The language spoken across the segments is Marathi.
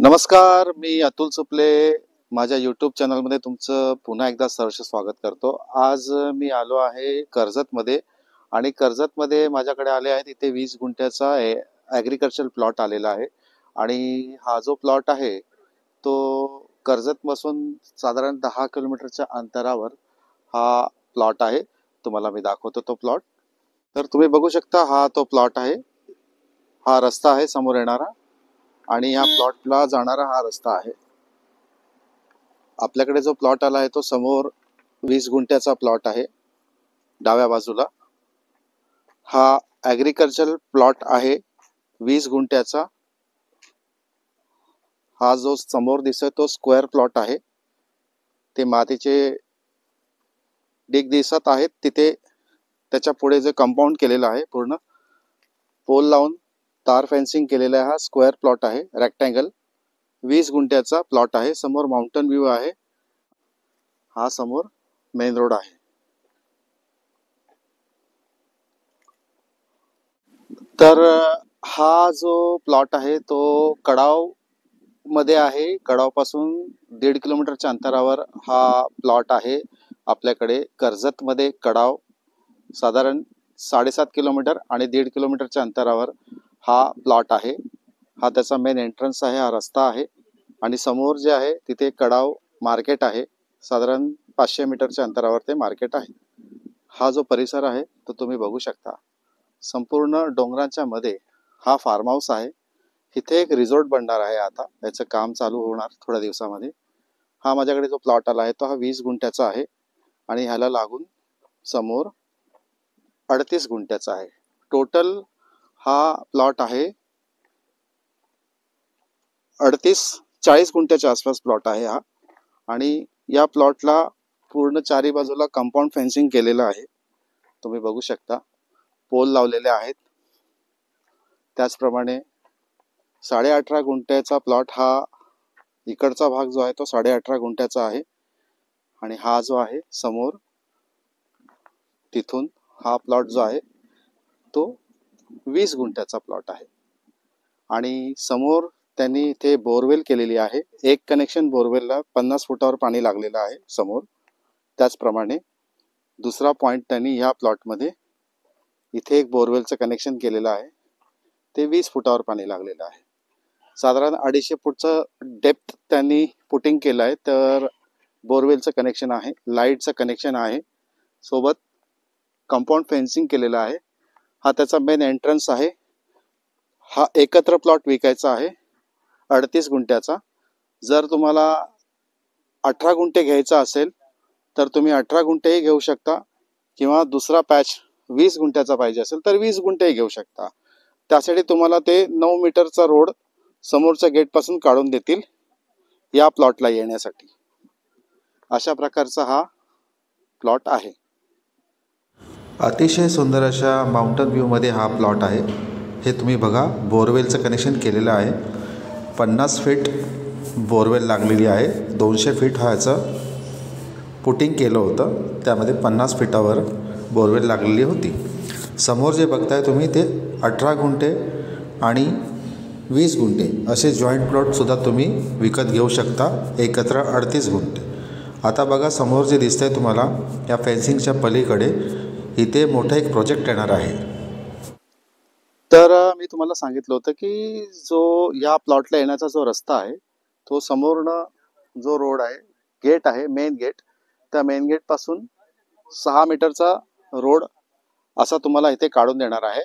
नमस्कार, मी अतुल सुपले माझ्या यूट्यूब चॅनलमध्ये तुमचं पुन्हा एकदा सहर्ष स्वागत करतो। आज मी आलो आहे कर्जतमध्ये आणि कर्जतमध्ये माझ्याकडे आले आहेत इथे 20 गुंठ्याचा ॲग्रिकल्चर प्लॉट आलेला आहे आणि हा जो प्लॉट आहे तो कर्जतपासून साधारण 10 किलोमीटरच्या अंतरावर हा प्लॉट आहे। तुम्हाला मी दाखवतो तो प्लॉट। तर तुम्ही बघू शकता हा तो प्लॉट आहे, हा रस्ता आहे समोर येणारा आणि या प्लॉटला जाणारा हा रस्ता आहे। आपल्याकडे जो प्लॉट आला आहे तो समोर 20 गुंठ्याचा प्लॉट आहे। डाव्या बाजूला हा ॲग्रिकल्चर प्लॉट आहे 20 गुंठ्याचा। हा जो समोर दिसतोय तो स्क्वेअर प्लॉट आहे। ते मातीचे डिग दिसत आहेत, तिथे त्याच्या पुढे जे कंपाऊंड केलेलं आहे, पूर्ण पोल लावून तार फेन्सिंग केलेला हा स्क्वेअर प्लॉट आहे, रेक्टँगल 20 गुंठ्याचा प्लॉट आहे। समोर माउंटन व्ह्यू आहे, हा समोर मेन रोड आहे। तर हा जो प्लॉट आहे तो कडाव मध्ये आहे। कडाव पासून 1.5 किलोमीटरच्या अंतरावर हा प्लॉट आहे। आपल्याकडे कर्जत मध्ये कडाव साधारण 7.5 किलोमीटर आणि 1.5 किलोमीटरच्या अंतरावर हा प्लॉट आहे। हा त्याचा मेन एंट्रन्स आहे, हा रस्ता आहे आणि समोर जे आहे तिथे कडाव मार्केट आहे। साधारण 500 मीटरच्या अंतरावर ते मार्केट आहे। हा जो परिसर आहे तो तुम्ही बघू शकता। संपूर्ण डोंगरांच्या मध्ये हा फार्म हाऊस आहे। इथे एक रिसॉर्ट बनणार आहे, आता याचं काम चालू होणार थोड्या दिवसामध्ये। हा माझ्याकडे जो प्लॉट आला आहे तो हा 20 गुंठ्याचा आहे आणि ह्याला लागून समोर 38 गुंठ्याचा आहे। टोटल हा प्लॉट आहे 40 गुंठ्याच्या आसपास प्लॉट आहे हा। आणि या प्लॉटला पूर्ण चारी बाजूला कंपाऊंड फेन्सिंग केलेलं आहे, तुम्ही बघू शकता। पोल लावलेले आहेत। त्याचप्रमाणे 18.5 गुंठ्याचा प्लॉट, हा इकडचा भाग जो आहे तो 18.5 गुंठ्याचा आहे आणि हा जो आहे समोर तिथून हा प्लॉट जो आहे तो 20 गुंठ्याचा प्लॉट आहे। आणि समोर त्यांनी इथे बोरवेल केलेली आहे। एक कनेक्शन बोरवेलला 50 फुटावर पाणी लागलेलं आहे समोर। त्याचप्रमाणे दुसरा पॉइंट त्यांनी या प्लॉटमध्ये इथे एक बोरवेलचं कनेक्शन केलेलं आहे, ते 20 फुटावर पाणी लागलेलं आहे। साधारण 250 फूटचं डेप्थ त्यांनी पुटिंग केलं आहे। तर बोरवेलचं कनेक्शन आहे, लाईटचं कनेक्शन आहे, सोबत कंपाऊंड फेन्सिंग केलेलं आहे। हा त्याचा मेन एंट्रन्स आहे। हा एकत्र प्लॉट विकायचा आहे 38 गुंठ्याचा। जर तुम्हाला 18 गुंठे घ्यायचा असेल तर तुम्ही 18 गुंठेही घेऊ शकता, किंवा दुसरा पॅच 20 गुंठ्याचा पाहिजे असेल तर 20 गुंठेही घेऊ शकता। त्यासाठी तुम्हाला ते 9 मीटरचा रोड समोरच्या गेटपासून काढून देतील या प्लॉटला येण्यासाठी। अशा प्रकारचा हा प्लॉट आहे। अतिशय सुंदर अशा माउंटन व्ह्यूमध्ये हा प्लॉट आहे। हे तुम्ही बघा, बोरवेलचं कनेक्शन केलेलं आहे। 50 फीट बोरवेल लागलेली आहे। 200 फीट ह्याचं पुटिंग केलं होतं, त्यामध्ये 50 फीटावर बोरवेल लागलेली होती। समोर जे बघताय तुम्ही ते 18 गुंठे आणि 20 गुंठे असे जॉईंट प्लॉटसुद्धा तुम्ही विकत घेऊ शकता, एकत्र 38 गुंठे। आता बघा, समोर जे दिसतंय तुम्हाला या फेन्सिंगच्या पलीकडे इथे मोठा एक प्रोजेक्ट येणार आहे। तर मी तुम्हाला सांगितलं होतं की जो या प्लॉटला येण्याचा जो रस्ता आहे तो समोरनं जो रोड आहे, गेट आहे, मेन गेट, त्या मेन गेट पासून 6 मीटरचा रोड असा तुम्हाला इथे काढून देणार आहे।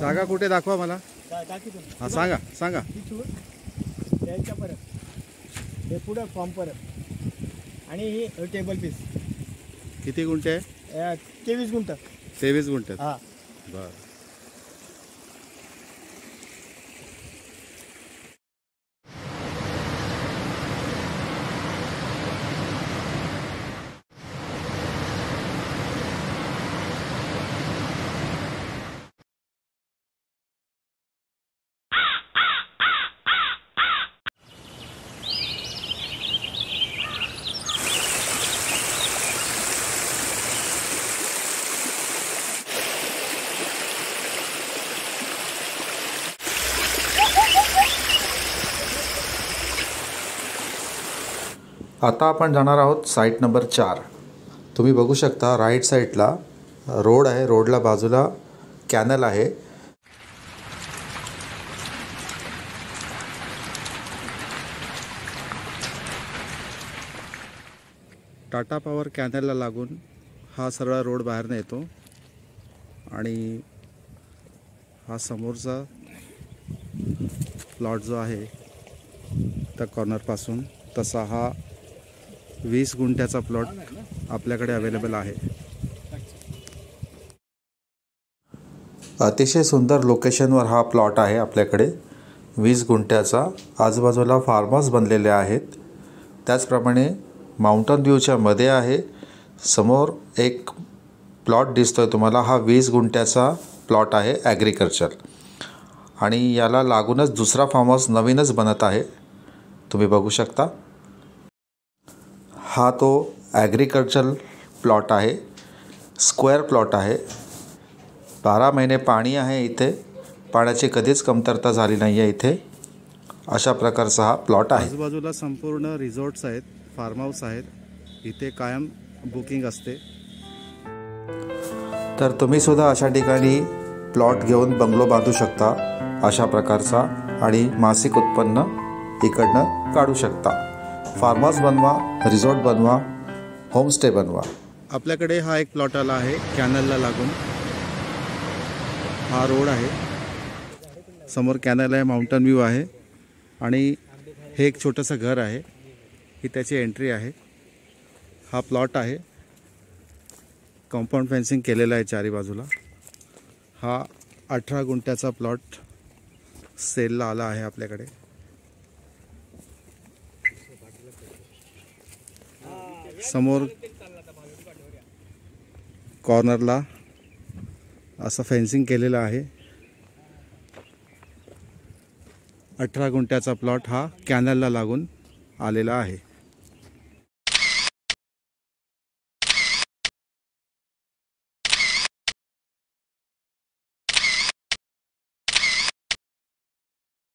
जागा कुठे दाखवा मला. हा सांगा सांगा. त्याच्या परत हे पुढं फॉर्म परत आणि ही टेबल पीस. किती गुंठे आहे? 23 गुंठ. 23 गुंठे. हां. बरं. आता आपण जाणार आहोत साईट नंबर 4. तुम्ही बघू शकता राईट साईडला रोड आहे, रोडला बाजूला कॅनल आहे. टाटा पॉवर कॅनलला लागून हा सरळ रोड बाहेरनं येतो आणि हा समोरचा प्लॉट जो आहे त्या कॉर्नरपासून तसा हा 20 गुंठ्याचा प्लॉट आपल्याकडे अवेलेबल आहे. अतिशय सुंदर लोकेशनवर हा प्लॉट आहे आपल्याकडे 20 गुंठ्याचा. आजूबाजूला फार्म हाऊस बनलेले आहेत. त्याचप्रमाणे माउंटन व्ह्यूच्या मध्ये आहे. समोर एक प्लॉट दिसतोय तुम्हाला. हा 20 गुंठ्याचा प्लॉट आहे ॲग्रिकल्चर आणि याला लागूनच दुसरा फार्म हाऊस नवीनच बनत आहे. तुम्ही बघू शकता हा तो ॲग्रिकल्चर प्लॉट आहे. स्क्वेअर प्लॉट आहे. 12 महिने पाणी आहे इथे. पाण्याची कधीच कमतरता झाली नाही आहे इथे. अशा प्रकारचा हा प्लॉट आहे. आजूबाजूला संपूर्ण रिसॉर्ट्स आहेत, फार्म हाऊस आहेत. इथे कायम बुकिंग असते. तर तुम्ही सुद्धा अशा ठिकाणी प्लॉट घेऊन बंगलो बांधू शकता अशा प्रकारचा आणि मासिक उत्पन्न इकडनं काढू शकता. फार्म हाऊस बनवा, रिसॉर्ट बनवा, होमस्टे बनवा. आपल्याकडे हा एक प्लॉट आला आहे कॅनलला लागून. हा रोड आहे, समोर कॅनल आहे, माउंटन व्ह्यू आहे आणि हे एक छोटंसं घर आहे. ही त्याची एंट्री आहे. हा प्लॉट आहे. कंपाऊंड फेन्सिंग केलेलं आहे चारी बाजूला. हा 18 गुंठ्याचा प्लॉट सेलला आला आहे आपल्याकडे. समोर कॉर्नरला असं फेन्सिंग केलेलं आहे. 18 गुंठ्याचा प्लॉट हा कॅनलला लागून आलेला आहे.